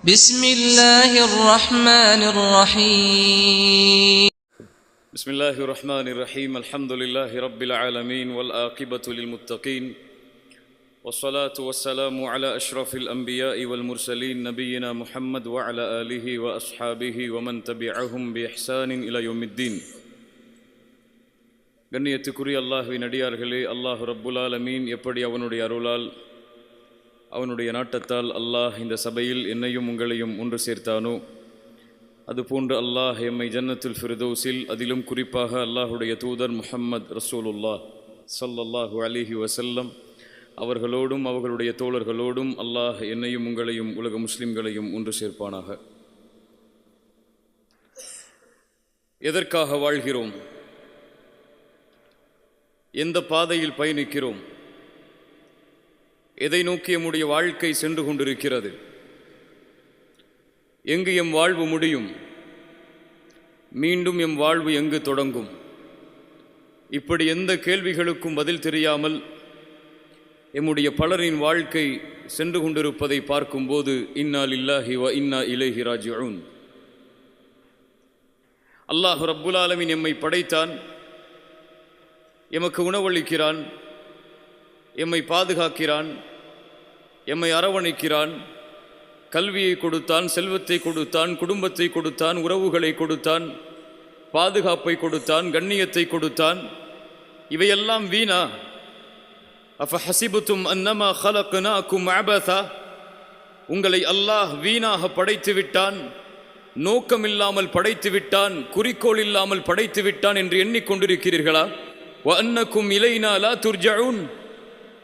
بسم الله الرحمن الرحيم بسم الله الرحمن الرحيم الحمد لله رب العالمين والعاقبة للمتقين والصلاة والسلام على أشرف الأنبياء والمرسلين نبينا محمد وعلى آله وأصحابه ومن تبعهم بإحسان إلى يوم الدين. கண்ணியத்துக்குரிய அல்லாஹ்வின் அடியார்களே, அல்லாஹ் ரப்புல் ஆலமீன் எப்படி அவனுடைய அருளால் அவனுடைய நாட்டத்தால் அல்லாஹ் இந்த சபையில் என்னையும் உங்களையும் ஒன்று சேர்த்தானோ, அதுபோன்று அல்லாஹ் எம்மை ஜன்னத்துல் ஃபிர்தௌஸில், அதிலும் குறிப்பாக அல்லாஹுடைய தூதர் முஹம்மது ரசூலுல்லாஹ் ஸல்லல்லாஹு அலைஹி வஸல்லம் அவர்களோடும் அவர்களுடைய தோழர்களோடும் அல்லாஹ் என்னையும் உங்களையும் உலக முஸ்லிம்களையும் ஒன்று சேர்ப்பானாக. எதற்காக வாழ்கிறோம்? எந்த பாதையில் பயணிக்கிறோம்? எதை நோக்கி நம்முடைய வாழ்க்கை சென்று கொண்டிருக்கிறது? எங்கு எம் வாழ்வு முடியும்? மீண்டும் எம் வாழ்வு எங்கு தொடங்கும்? இப்படி எந்த கேள்விகளுக்கும் பதில் தெரியாமல் எம்முடைய பலரின் வாழ்க்கை சென்று கொண்டிருப்பதை பார்க்கும்போது இன்னா லில்லாஹி வ இன்னா இலைஹி ராஜிஊன். அல்லாஹ் ரப்புல் ஆலமீன் எம்மை படைத்தான், எமக்கு உணவளிக்கிறான், எம்மை பாதுகாக்கிறான், எம்மை அரவணைக்கிறான், கல்வியை கொடுத்தான், செல்வத்தை கொடுத்தான், குடும்பத்தை கொடுத்தான், உறவுகளை கொடுத்தான், பாதுகாப்பை கொடுத்தான், கண்ணியத்தை கொடுத்தான். இவையெல்லாம் வீணா? அஃபஹஸிபுதும் அன்னமா ஹலக்னாகும் அபஸா, உங்களை அல்லாஹ் வீணாக படைத்து விட்டான், நோக்கமில்லாமல் படைத்து விட்டான், குறிக்கோள் இல்லாமல் படைத்து விட்டான் என்று எண்ணிக்கொண்டிருக்கிறீர்களா? வ அன்னக்கும் இலைனா லா துர்ஜஊன்,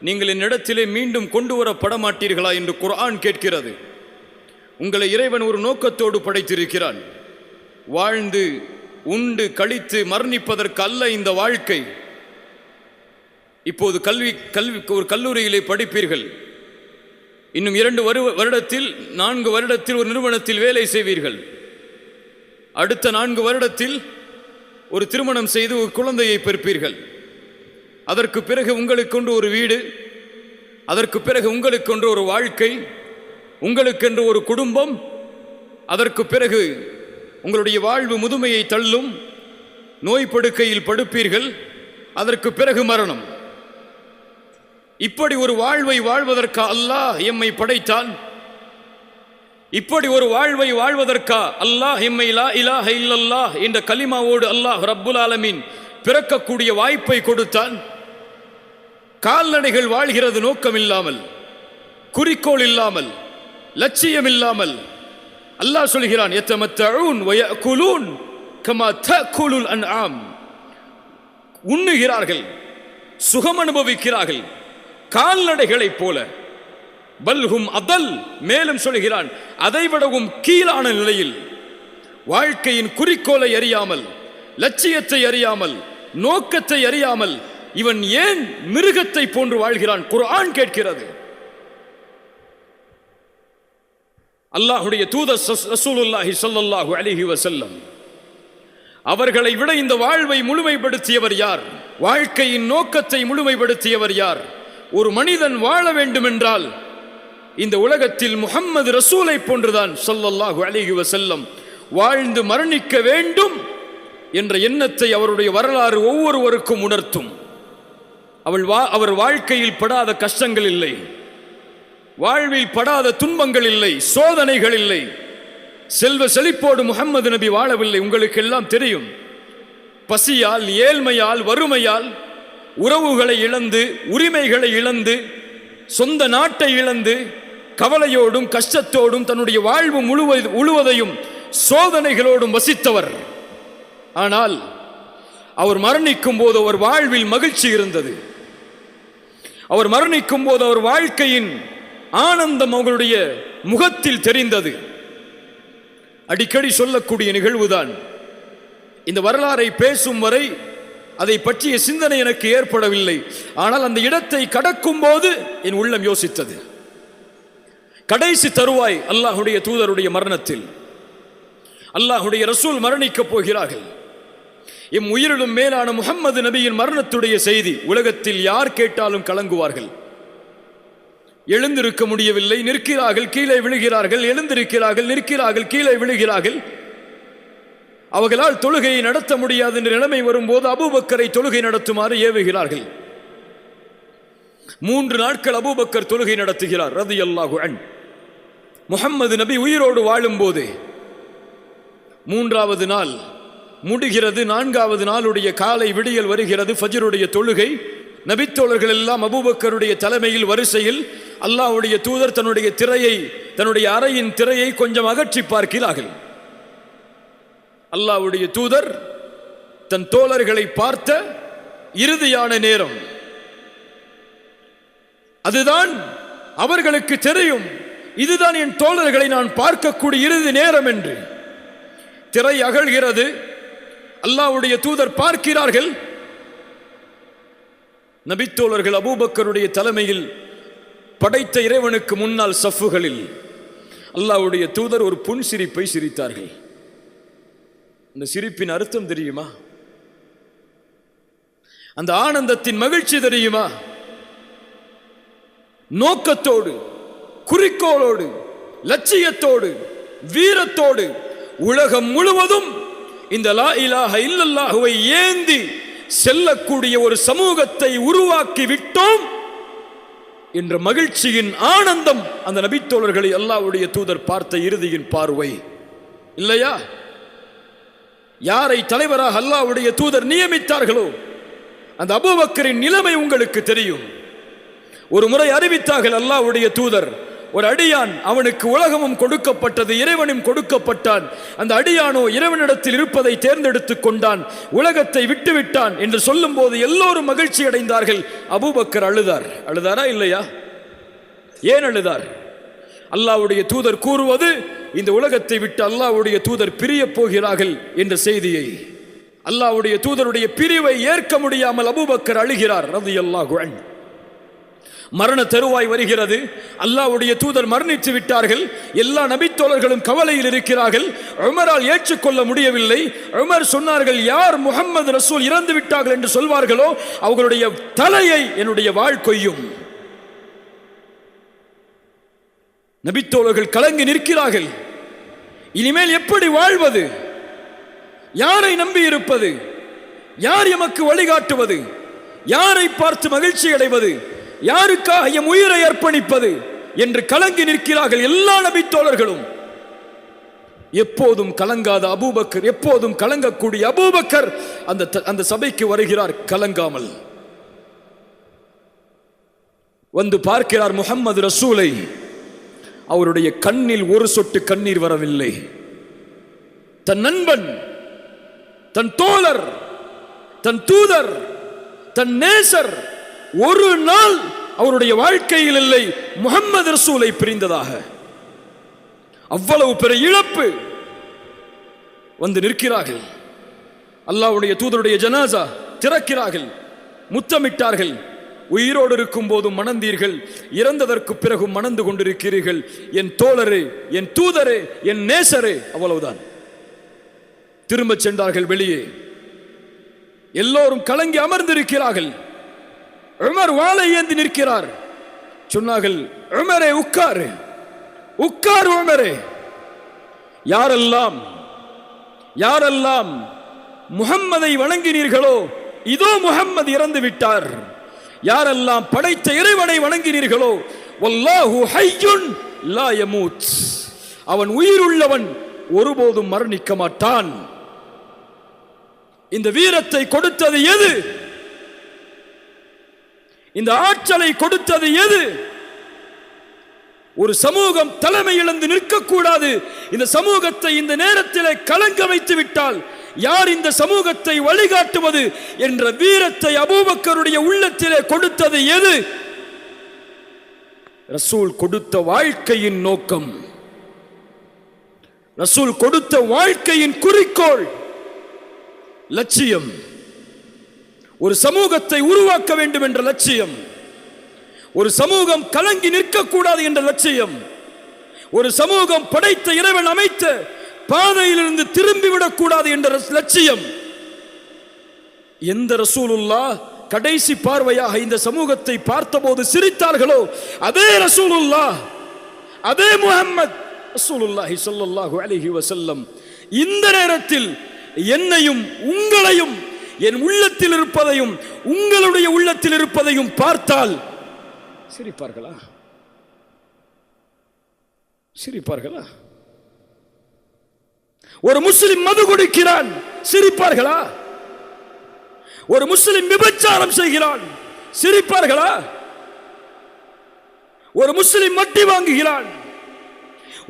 நீங்கள் என்னிடத்திலே மீண்டும் கொண்டு வரப்பட மாட்டீர்களா என்று குர்ஆன் கேட்கிறது. உங்களை இறைவன் ஒரு நோக்கத்தோடு படைத்திருக்கிறான். வாழ்ந்து உண்டு கழித்து மரணிப்பதற்கு அல்ல இந்த வாழ்க்கை. இப்போது ஒரு கல்லூரியிலே படிப்பீர்கள். இன்னும் 2 வருடத்தில் 4 வருடத்தில் ஒரு நிறுவனத்தில் வேலை செய்வீர்கள். அடுத்த 4 வருடத்தில் ஒரு திருமணம் செய்து ஒரு குழந்தையை பெறுப்பீர்கள். அதற்கு பிறகு உங்களுக்கென்று ஒரு வீடு, அதற்கு பிறகு உங்களுக்கென்று ஒரு வாழ்க்கை, உங்களுக்கென்று ஒரு குடும்பம். அதற்கு பிறகு உங்களுடைய வாழ்வு முதுமையை தள்ளும், நோய் படுக்கையில் படுப்பீர்கள். அதற்கு பிறகு மரணம். இப்படி ஒரு வாழ்வை வாழ்வதற்கா அல்லாஹ் எம்மை படைத்தான்? இப்படி ஒரு வாழ்வை வாழ்வதற்கா அல்லாஹ் எம்மை லா இலாஹ இல்லல்லாஹ் என்ற கலிமாவோடு அல்லாஹ் ரப்புல் ஆலமீன் பிறக்கக்கூடிய வாய்ப்பை கொடுத்தான்? கால்நடைகள் வாழ்கிறது நோக்கம் இல்லாமல், குறிக்கோள் இல்லாமல், லட்சியம் இல்லாமல். அல்லாஹ் சொல்கிறான், யத்தமத்தஊன் வ யஅகுலூன் கமா தஅகுலுல் அன்ஆம், உண்ணுகிறார்கள், சுகம் அனுபவிக்கிறார்கள் கால்நடைகளைப் போல. பல்ஹும் அதல், மேலும் சொல்கிறான் அதைவிடவும் கீழான நிலையில். வாழ்க்கையின் குறிக்கோளை அறியாமல், லட்சியத்தை அறியாமல், நோக்கத்தை அறியாமல் இவன் ஏன் மிருகத்தை போன்று வாழ்கிறான்? குர்ஆன் கேட்கிறது. அல்லாஹ்வுடைய தூதர் ரசூலுல்லாஹி ஸல்லல்லாஹு அலைஹி வஸல்லம் அவர்களை விட இந்த வாழ்வை முழுமைப்படுத்தியவர் யார்? வாழ்க்கையின் நோக்கத்தை முழுமைப்படுத்தியவர் யார்? ஒரு மனிதன் வாழ வேண்டும் என்றால் இந்த உலகத்தில் முஹம்மது ரசூலை போன்றுதான் ஸல்லல்லாஹு அலைஹி வஸல்லம் வாழ்ந்து மரணிக்க வேண்டும் என்ற எண்ணத்தை அவருடைய வரலாறு ஒவ்வொருவருக்கும் உணர்த்தும். அவர் வாழ்க்கையில் படாத கஷ்டங்கள் இல்லை, வாழ்வில் படாத துன்பங்கள் இல்லை, சோதனைகள் இல்லை. செல்வ செழிப்போடு முஹம்மது நபி வாழவில்லை. உங்களுக்கு எல்லாம் தெரியும். பசியால், ஏழ்மையால், வறுமையால், உறவுகளை இழந்து, உரிமைகளை இழந்து, சொந்த நாட்டை இழந்து, கவலையோடும் கஷ்டத்தோடும் தன்னுடைய வாழ்வு முழுவதையும் சோதனைகளோடும் வசித்தவர். ஆனால் அவர் மரணிக்கும் போது அவர் வாழ்வில் மகிழ்ச்சி இருந்தது. அவர் மரணிக்கும் போது அவர் வாழ்க்கையின் ஆனந்தம் அவர்களுடைய முகத்தில் தெரிந்தது. அடிக்கடி சொல்லக்கூடிய நிகழ்வுதான். இந்த வரலாறை பேசும் வரை அதை பற்றிய சிந்தனை எனக்கு ஏற்படவில்லை. ஆனால் அந்த இடத்தை கடக்கும் போது என் உள்ளம் யோசித்தது. கடைசி தருவாய் அல்லாஹ்வுடைய தூதருடைய மரணத்தில் அல்லாஹ்வுடைய ரசூல் மரணிக்கப் போகிறார்கள். எம் உயிரிலும் மேலான முஹம்மது நபியின் மரணத்துடைய செய்தி உலகத்தில் யார் கேட்டாலும் கலங்குவார்கள். எழுந்திருக்க முடியவில்லை, நிற்கிறார்கள், கீழே விழுகிறார்கள், எழுந்திருக்கிறார்கள், நிற்கிறார்கள், கீழே விழுகிறார்கள். அவர்களால் தொழுகையை நடத்த முடியாத நிலைமை வரும்போது அபூபக்கரை தொழுகை நடத்துமாறு ஏவுகிறார்கள். 3 நாட்கள் அபூபக்கர் தொழுகை நடத்துகிறார் ரலியல்லாஹு அன்ஹு. முஹம்மது நபி உயிரோடு வாழும் போது 3வது நாள் முடிகிறது. 4வது நாளுடைய காலை விடியல் வருகிறது. ஃபஜ்ருடைய தொழுகை. நபித்தோழர்கள் எல்லாம் அபூபக்கருடைய தலைமையில் வரிசையில் அல்லாஹ்வுடைய தூதர் தன்னுடைய அறையின் திரையை கொஞ்சம் அகற்றி பார்க்கிறார்கள். அல்லாஹ்வுடைய தூதர் தன் தோழர்களை பார்த்த இறுதியான நேரம் அதுதான். அவர்களுக்கு தெரியும், இதுதான் என் தோழர்களை நான் பார்க்கக்கூடிய இறுதி நேரம் என்று. திரை அகழ்கிறது. அல்லாஹ்வுடைய தூதர் பார்க்கிறார்கள். நபித்தோழர்கள் அபூபக்கருடைய தலைமையில் படைத்த இறைவனுக்கு முன்னால் சஃப்புகளில் அல்லாஹ்வுடைய தூதர் ஒரு புன்சிரிப்பை சிரித்தார்கள். அந்த சிரிப்பின் அர்த்தம் தெரியுமா? அந்த ஆனந்தத்தின் மகிழ்ச்சி தெரியுமா? நோக்கத்தோடு, குறிக்கோளோடு, லட்சியத்தோடு, வீரத்தோடு உலகம் முழுவதும் இந்த லா இலாஹ இல்லல்லாஹுவை ஏந்தி செல்லக்கூடிய ஒரு சமூகத்தை உருவாக்கி விட்டோம் என்ற மகிழ்ச்சியின் ஆனந்தம் அந்த நபித்தோழர்களை அல்லாஹ்வுடைய தூதர் பார்த்த இறுதியின் பார்வை இல்லையா? யாரை தலைவராக அல்லாஹ்வுடைய தூதர் நியமித்தார்களோ அந்த அபூபக்கரின் நிலைமை உங்களுக்கு தெரியும். ஒரு முறை அறிவித்தார்கள் அல்லாஹ்வுடைய தூதர், ஒரு அடியான், அவனுக்கு உலகமும் கொடுக்கப்பட்டது, இறைவனும் கொடுக்கப்பட்டான். அந்த அடியானோ இறைவனிடத்தில் இருப்பதை தேர்ந்தெடுத்துக் கொண்டான், உலகத்தை விட்டுவிட்டான் என்று சொல்லும் போது எல்லோரும் மகிழ்ச்சி அடைந்தார்கள். அபூபக்கர் அழுதாரா இல்லையா? ஏன் அழுதார்? அல்லாஹ்வுடைய தூதர் கூறுவது, இந்த உலகத்தை விட்டு அல்லாஹ்வுடைய தூதர் பிரிய போகிறார்கள் என்ற செய்தியை. அல்லாஹ்வுடைய தூதருடைய பிரிவை ஏற்க முடியாமல் அபூபக்கர் அழுகிறார் ரலியல்லாஹு அன்ஹு. மரண தருவாய் வருகிறது. அல்லாஹ்வுடைய தூதர் மரணித்து விட்டார்கள். எல்லா நபித்தோழர்களும் கவலையில் இருக்கிறார்கள். உமரால் ஏற்றுக்கொள்ள முடியவில்லை. உமர் சொன்னார்கள், யார் முஹம்மது ரசூல் இறந்து விட்டார்கள் என்று சொல்வார்களோ அவர்களுடைய தலையை என்னுடைய வாள் கொய்யும். நபித்தோழர்கள் கலங்கி நிற்கிறார்கள். இனிமேல் எப்படி வாழ்வது? யாரை நம்பி இருப்பது? யார் எமக்கு வழிகாட்டுவது? யாரை பார்த்து மகிழ்ச்சி அடைவது? யாருக்காக எம் உயிரை அர்ப்பணிப்பது என்று கலங்கி நிற்கிறார்கள் எல்லா நபித்தோழர்களும். எப்போதும் கலங்காத அபூபக்கர், எப்போதும் கலங்கக்கூடிய அபூபக்கர் அந்த சபைக்கு வருகிறார் கலங்காமல். வந்து பார்க்கிறார் முஹம்மது ரசூலை. அவருடைய கண்ணில் ஒரு சொட்டு கண்ணீர் வரவில்லை. தன் நண்பன், தன் தோழர், தன் தூதர், தன் நேசர் ஒரு நாள் அவருடைய வாழ்க்கையில் இல்லை முஹம்மது ரசூலை பிரிந்ததாக. அவ்வளவு பெரிய இழப்பு. வந்து நிற்கிறார்கள். அல்லாஹ்வுடைய தூதருடைய ஜனாசா திறக்கிறார்கள், முத்தமிட்டார்கள். உயிரோடு இருக்கும் போதும் மணந்தீர்கள், இறந்ததற்கு பிறகும் மணந்து கொண்டிருக்கிறீர்கள். என் தோழரே, என் தூதரே, என் நேசரே. அவ்வளவுதான். திரும்ப சென்றார்கள் வெளியே. எல்லோரும் கலங்கி அமர்ந்திருக்கிறார்கள். உமர் வாளை ஏந்தி நிற்கிறார். சொன்னார்கள், உமரே உட்காரு, உட்காரு உமரே. யாரெல்லாம் முஹம்மதை வணங்கினீர்களோ இதோ முஹம்மது இறந்து விட்டார். யாரெல்லாம் படைத்த இறைவனை வணங்கினீர்களோ வல்லாஹு ஹய்யுன் லா யமூத், அவன் உயிருள்ளவன், ஒருபோதும் மரணிக்க மாட்டான். இந்த வீரத்தை கொடுத்தது எது? இந்த ஆற்றலை கொடுத்தது எது? ஒரு சமூகம் தலைமை இழந்து நிற்கக்கூடாது. இந்த சமூகத்தை இந்த நேரத்திலே கலங்க வைத்து விட்டால் யார் இந்த சமூகத்தை வழிகாட்டுவது என்ற வீரத்தை அபூபக்கருடைய உள்ளத்திலே கொடுத்தது எது? ரசூல் கொடுத்த வாழ்க்கையின் நோக்கம், ரசூல் கொடுத்த வாழ்க்கையின் குறிக்கோள், லட்சியம். ஒரு சமூகத்தை உருவாக்க வேண்டும் என்ற லட்சியம், ஒரு சமூகம் கலங்கி நிற்கக்கூடாது என்ற லட்சியம், ஒரு சமூகம் படைத்த இறைவன் அமைத்த பாதையிலிருந்து திரும்பிவிடக் கூடாது என்ற லட்சியம். எந்த ரசூலுல்லாஹ் கடைசி பார்வையாக இந்த சமூகத்தை பார்த்தபோது சிரித்தார்களோ, அதே ரசூலுல்லாஹ், அதே முஹம்மத் ரசூலுல்லாஹி ஸல்லல்லாஹு அலைஹி வஸல்லம் இந்த நேரத்தில் என்னையும் உங்களையும், என் உள்ளத்தில் இருப்பதையும் உங்களுடைய உள்ளத்தில் இருப்பதையும் பார்த்தால் சிரிப்பார்களா? சிரிப்பார்களா? ஒரு முஸ்லிம் மது குடிக்கிறான், சிரிப்பார்களா? ஒரு முஸ்லிம் விபச்சாரம் செய்கிறான், சிரிப்பார்களா? ஒரு முஸ்லிம் வட்டி வாங்குகிறான்,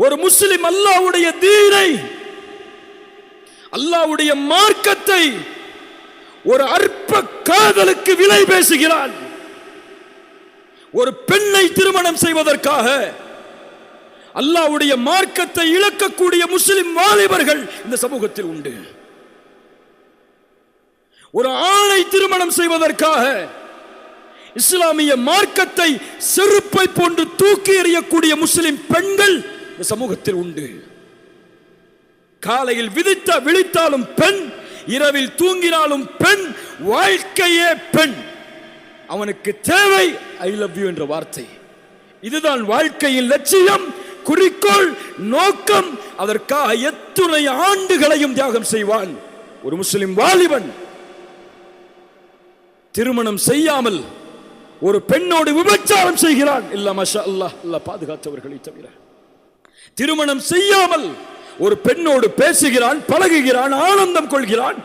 ஒரு முஸ்லிம் அல்லாஹ்வுடைய தீனை, அல்லாஹ்வுடைய மார்க்கத்தை ஒரு அற்ப காதலுக்கு விலை பேசுகிறான். ஒரு பெண்ணை திருமணம் செய்வதற்காக அல்லாஹ்வுடைய மார்க்கத்தை இழக்கக்கூடிய முஸ்லிம் வாலிபர்கள் இந்த சமூகத்தில் உண்டு. ஒரு ஆணை திருமணம் செய்வதற்காக இஸ்லாமிய மார்க்கத்தை செருப்பை போன்று தூக்கி எறியக்கூடிய முஸ்லிம் பெண்கள் இந்த சமூகத்தில் உண்டு. காலையில் விழித்தாலும் பெண், இரவில் தூங்கினாலும் பெண், வாழ்க்கையே பெண். அவனுக்கு தேவை ஐ லவ் யூ என்ற வார்த்தை. இதுதான் வாழ்க்கையின் லட்சியம், குறிக்கோள், நோக்கம். அதற்காக எத்தனை ஆண்டுகளையும் தியாகம் செய்வான். ஒரு முஸ்லிம் வாலிபன் திருமணம் செய்யாமல் ஒரு பெண்ணோடு விபச்சாரம் செய்கிறான். இல்ல மாஷா அல்லாஹ், அல்லாஹ் பாதுகாத்தவர்களை தவிர. திருமணம் செய்யாமல் ஒரு பெண்ணோடு பேசுகிறான், பழகுகிறான், ஆனந்தம் கொள்கிறான்.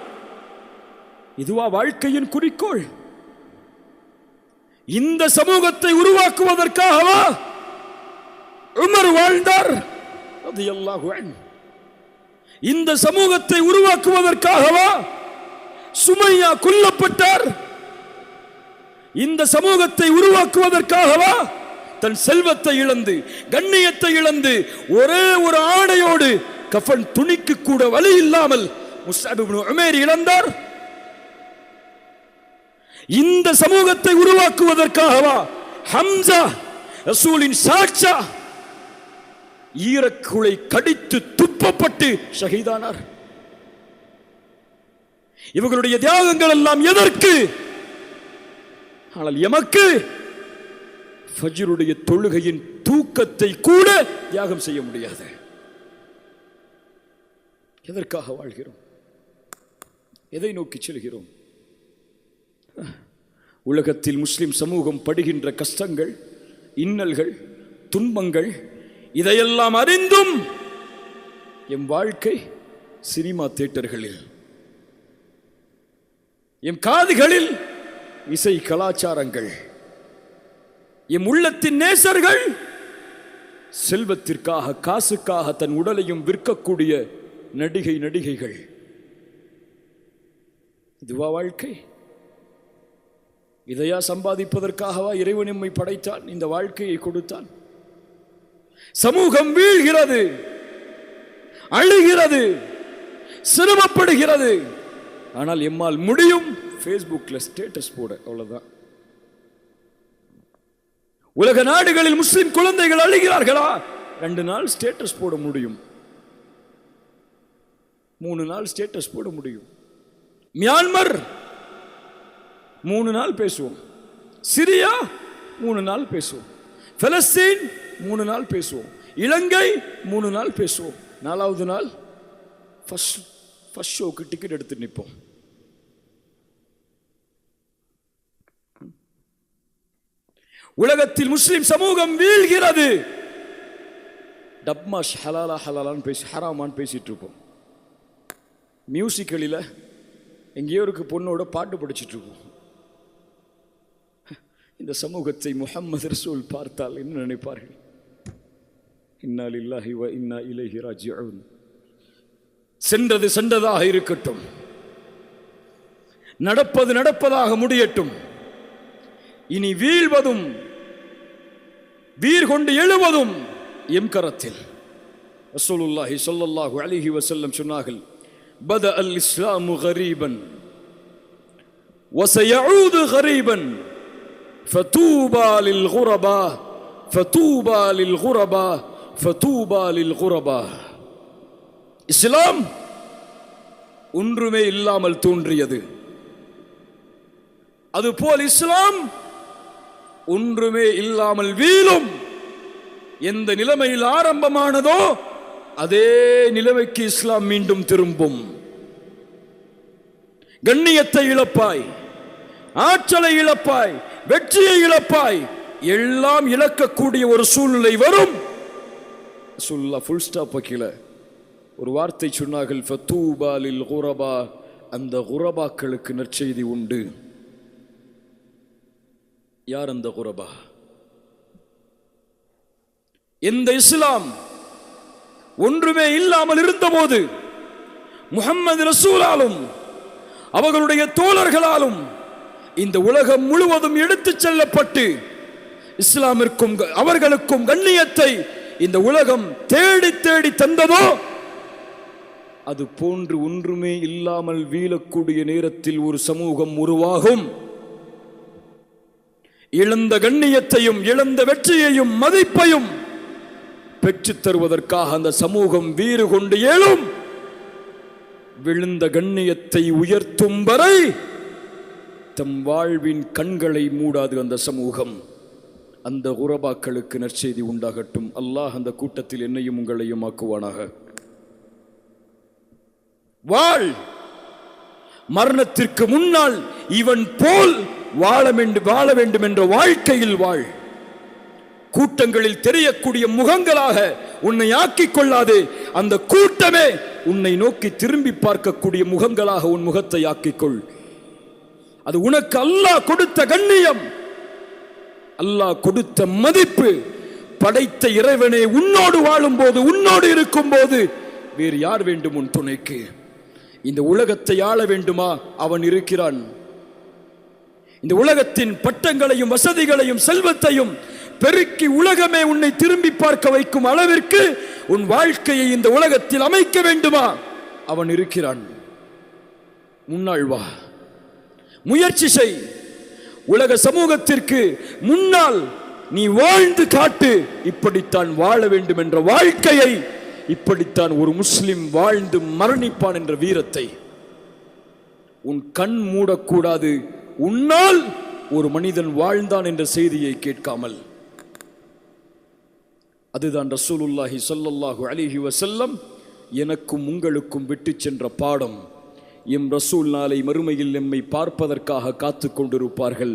இதுவா வாழ்க்கையின் குறிக்கோள்? இந்த சமூகத்தை உருவாக்குவதற்காகவா உமர் வாழ்ந்தார் ரலியல்லாஹு அன்ஹு? இந்த சமூகத்தை உருவாக்குவதற்காகவா சுமையா கொல்லப்பட்டார்? இந்த சமூகத்தை உருவாக்குவதற்காகவா தன் செல்வத்தை இழந்து, கண்ணியத்தை இழந்து, ஒரே ஒரு ஆடையோடு, கஃபன் துணிக்கு கூட வழி இல்லாமல் முஸ்அப் இப்னு உமைர் இழந்தார்? இந்த சமூகத்தை உருவாக்குவதற்காகவா ஹம்சா ரசூலின் சாட்சா ஈரக்குலை கடித்து துப்பப்பட்டு ஷஹீதானார்? இவர்களுடைய தியாகங்கள் எல்லாம் எதற்கு? ஆனால் எமக்கு ஃபஜ்ருடைய தொழுகையின் தூக்கத்தை கூட தியாகம் செய்ய முடியாது. எதற்காக வாழ்கிறோம்? எதை நோக்கி செல்கிறோம்? உலகத்தில் முஸ்லிம் சமூகம் படுகின்ற கஷ்டங்கள், இன்னல்கள், துன்பங்கள், இதையெல்லாம் அறிந்தும் எம் வாழ்க்கை சினிமா தியேட்டர்களில், எம் காதுகளில் இசை கலாச்சாரங்கள், எம் உள்ளத்தின் நேசர்கள் செல்வத்திற்காக, காசுக்காக தன் உடலையும் விற்கக்கூடிய நடிகைகள். இதுவா வாழ்க்கை? இதையா சம்பாதிப்பதற்காகவா இறைவன் நம்மை படைத்தான், இந்த வாழ்க்கையை கொடுத்தான்? சமூகம் வீழ்கிறது, அழுகிறது, சிரமப்படுகிறது. ஆனால் எம்மால் முடியும் ஃபேஸ்புக்ல ஸ்டேட்டஸ் போட, அவ்வளவுதான். உலக நாடுகளில் முஸ்லிம் குழந்தைகள் அழுகிறார்களா? 2 நாள் ஸ்டேட்டஸ் போட முடியும், 3 நாள் ஸ்டேட்டஸ் போட முடியும். மியான்மர் 3 நாள் பேசுவோம், சிரியா 3 நாள் பேசுவோம், பலஸ்தீன் 3 நாள் பேசுவோம், இலங்கை 3 நாள் பேசுவோம். 4வது நாள் ஃபர்ஸ்ட் ஷோக்கு டிக்கெட் எடுத்து நிற்போம். உலகத்தில் முஸ்லிம் சமூகம் வீழ்கிறது. டப்மாஷ் ஹலாலா ஹலாலான்னு பேசி, ஹராமான்னு பேசிட்டு இருப்போம். மியூசிக்கலில் எங்கேயோ இருக்கு பொண்ணோட பாட்டு படிச்சுட்டு இருப்போம். இந்த சமூகத்தை முஹம்மது ரசூல் பார்த்தால் என்ன நினைப்பார்கள்? இன்னா லில்லாஹி வ இன்னா இலைஹி ராஜிஊன். சென்றது சென்றதாக இருக்கட்டும், நடப்பது நடப்பதாக முடியட்டும். இனி வீழ்வதும் வீர் கொண்டு எழுவதும் எம் கரத்தில். ரசூலுல்லாஹி ஸல்லல்லாஹு அலைஹி வஸல்லம் சொன்னார்கள், பத அல் இஸ்லாமு கரீபன் வஸயஊது கரீபன் ஃபதூபா லில் குரபா ஃபதூபா லில் குரபா ஃபதூபா லில் குரபா. இஸ்லாம் ஒன்றுமே இல்லாமல் தோன்றியது. அதுபோல் இஸ்லாம் ஒன்றுமே இல்லாமல் வீழும். எந்த நிலைமையில் ஆரம்பமானதோ அதே நிலைமைக்கு இஸ்லாம் மீண்டும் திரும்பும். கண்ணியத்தை இழப்பாய், ஆற்றலை இழப்பாய், வெற்றியை இழப்பாய், எல்லாம் இழக்கக்கூடிய ஒரு சூழ்நிலை வரும். ஃபுல் ஸ்டாப் வைக்கல, ஒரு வார்த்தை சொன்னார்கள், ஃபதூபா லில் குரபா, அந்த குரபாக்களுக்கு நற்செய்தி உண்டு. யார் அந்த குரபா? எந்த இஸ்லாம் ஒன்றுமே இல்லாமல் இருந்தபோது முஹம்மது ரசூலாலும் அவர்களுடைய தோழர்களாலும் இந்த உலகம் முழுவதும் எடுத்துச் செல்லப்பட்டு இஸ்லாமிற்கும் அவர்களுக்கும் கண்ணியத்தை இந்த உலகம் தேடி தேடி தந்ததோ, அது போன்று ஒன்றுமே இல்லாமல் வீழக்கூடிய நேரத்தில் ஒரு சமூகம் உருவாகும். இழந்த கண்ணியத்தையும் இழந்த வெற்றியையும் மதிப்பையும் பெற்றுத் தருவதற்காக அந்த சமூகம் வீறு கொண்டு எழும். விழுந்த கண்ணியத்தை உயர்த்தும் வரை தம் வாழ்வின் கண்களை மூடாது அந்த சமூகம். அந்த குரபாக்களுக்கு நற்செய்தி உண்டாகட்டும். அல்லாஹ் அந்த கூட்டத்தில் என்னையும் உங்களையும் ஆக்குவானாக. வாழ், மரணத்திற்கு முன்னால் இவன் போல் வாழ வேண்டும் என்ற வாழ்க்கையில் வாழ். கூட்டங்களில் தெரியக்கூடிய முகங்களாக உன்னை ஆக்கிக் கொள்ளாது. அந்த கூட்டமே உன்னை நோக்கி திரும்பி பார்க்கக்கூடிய முகங்களாக உன் முகத்தை ஆக்கிக்கொள். அது உனக்கு அல்லாஹ் கொடுத்த கண்ணியம், அல்லாஹ் கொடுத்த மதிப்பு. படைத்த இறைவனே உன்னோடு வாழும் போது, உன்னோடு இருக்கும் போது வேறு யார் வேண்டும் உன் துணைக்கு? இந்த உலகத்தை ஆள வேண்டுமா? அவன் இருக்கிறான். இந்த உலகத்தின் பட்டங்களையும் வசதிகளையும் செல்வத்தையும் பெருக்கி உலகமே உன்னை திரும்பி பார்க்க வைக்கும் அளவிற்கு உன் வாழ்க்கையை இந்த உலகத்தில் அமைக்க வேண்டுமா? அவன் இருக்கிறான். முன்னாள் வா, முயற்சி செய். உலக சமூகத்திற்கு முன்னால் நீ வாழ்ந்து காட்டு. இப்படித்தான் வாழ வேண்டும் என்ற வாழ்க்கையை, இப்படித்தான் ஒரு முஸ்லிம் வாழ்ந்து மரணிப்பான் என்ற வீரத்தை உன் கண் மூடக்கூடாது. உன்னால் ஒரு மனிதன் வாழ்ந்தான் என்ற செய்தியை கேட்காமல். அதுதான் ரசூலுல்லாஹி ஸல்லல்லாஹு அலைஹி வஸல்லம் எனக்கும் உங்களுக்கும் விட்டு சென்ற பாடம். எம் ரசூல் நாளை மறுமையில் எம்மை பார்ப்பதற்காக காத்து கொண்டிருப்பார்கள்.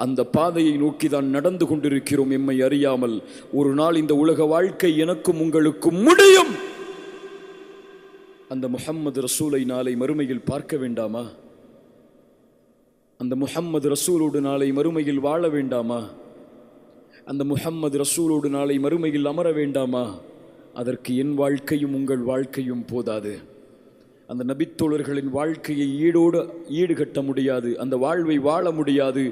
அந்த பாதையை நோக்கி தான் நடந்து கொண்டிருக்கிறோம் எம்மை அறியாமல். ஒரு நாள் இந்த உலக வாழ்க்கை எனக்கும் உங்களுக்கும் முடியும். அந்த முஹம்மது ரசூலை நாளை மறுமையில் பார்க்க வேண்டாமா? அந்த முஹம்மது ரசூலோடு நாளை மறுமையில் வாழ வேண்டாமா? அந்த முஹம்மது ரசூலோடு நாளை மறுமையில் அமர வேண்டாமா? அதற்கு என் வாழ்க்கையும் உங்கள் வாழ்க்கையும் போதாது. அந்த நபித்தோழர்களின் வாழ்க்கையை ஈடுகட்ட முடியாது, அந்த வாழ்வை வாழ முடியாது.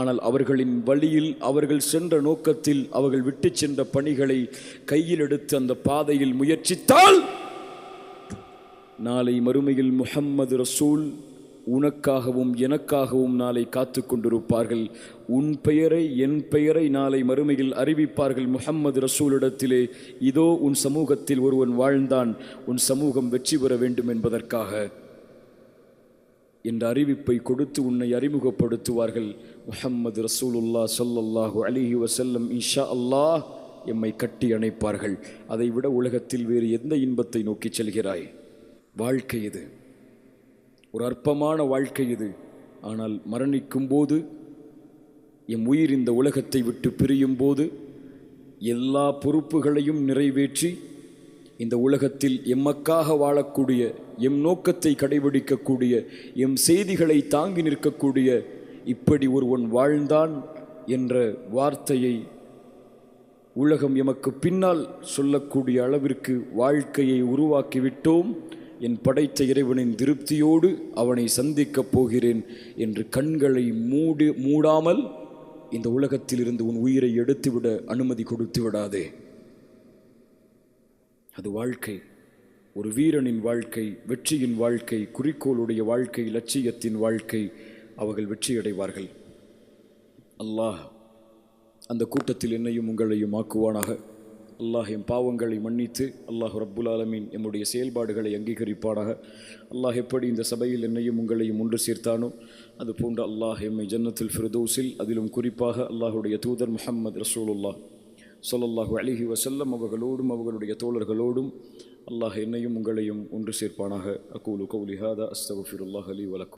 ஆனால் அவர்களின் வழியில், அவர்கள் சென்ற நோக்கத்தில், அவர்கள் விட்டு சென்ற பணிகளை கையில் எடுத்து அந்த பாதையில் முயற்சித்தால் நாளை மறுமையில் முஹம்மது ரசூல் உனக்காகவும் எனக்காகவும் நாளை காத்து கொண்டிருப்பார்கள். உன் பெயரை, என் பெயரை நாளை மறுமையில் அறிவிப்பார்கள் முஹம்மது ரசூலிடத்திலே. இதோ உன் சமூகத்தில் ஒருவன் வாழ்ந்தான், உன் சமூகம் வெற்றி பெற வேண்டும் என்பதற்காக என்ற அறிவிப்பை கொடுத்து உன்னை அறிமுகப்படுத்துவார்கள். முஹம்மது ரசூலுல்லாஹ் ஸல்லல்லாஹு அலைஹி வஸல்லம் இன்ஷா அல்லாஹ் எம்மை கட்டி அணைப்பார்கள். அதைவிட உலகத்தில் வேறு எந்த இன்பத்தை நோக்கி செல்கிறாய்? வாழ்க்கை இது, ஒரு அற்பமான வாழ்க்கை இது. ஆனால் மரணிக்கும் போது, எம் உயிர் இந்த உலகத்தை விட்டு பிரியும் போது, எல்லா பொறுப்புகளையும் நிறைவேற்றி இந்த உலகத்தில் எம்மக்காக வாழக்கூடிய, எம் நோக்கத்தை கடைபிடிக்கக்கூடிய, எம் செய்திகளை தாங்கி நிற்கக்கூடிய இப்படி ஒருவன் வாழ்ந்தான் என்ற வார்த்தையை உலகம் எமக்கு பின்னால் சொல்லக்கூடிய அளவிற்கு வாழ்க்கையை உருவாக்கிவிட்டோம். என் படைத்த இறைவனின் திருப்தியோடு அவனை சந்திக்கப் போகிறேன் என்று கண்களை மூடாமல் இந்த உலகத்தில் இருந்து உன் உயிரை எடுத்துவிட அனுமதி கொடுத்து விடாதே. அது வாழ்க்கை, ஒரு வீரனின் வாழ்க்கை, வெற்றியின் வாழ்க்கை, குறிக்கோளுடைய வாழ்க்கை, லட்சியத்தின் வாழ்க்கை. அவர்கள் வெற்றியடைவார்கள். அல்லாஹ் அந்த கூட்டத்தில் என்னையும் உங்களையும் ஆக்குவானாக. அல்லாஹ் எம் பாவங்களை மன்னித்து அல்லாஹ் ரப்புல் ஆலமீன் எம்முடைய செயல்பாடுகளை அங்கீகரிப்பானாக. அல்லாஹ் எப்படி இந்த சபையில் என்னையும் உங்களையும் ஒன்று சேர்த்தானோ அதுபோன்று அல்லாஹ் எம்மை ஜன்னத்துல் ஃபிர்தௌஸில் அதிலும் குறிப்பாக அல்லாஹுடைய தூதர் முஹம்மது ரசூலுல்லாஹ் ஸல்லல்லாஹு அலைஹி வஸல்லம் அவர்களோடும் அவர்களுடைய தோழர்களோடும் அல்லாஹ் என்னையும் உங்களையும் ஒன்று சேர்ப்பானாக. அகூலு கௌலி ஹாதா அஸ்தக்ஃபிருல்லாஹ் லீ வலக்கும்.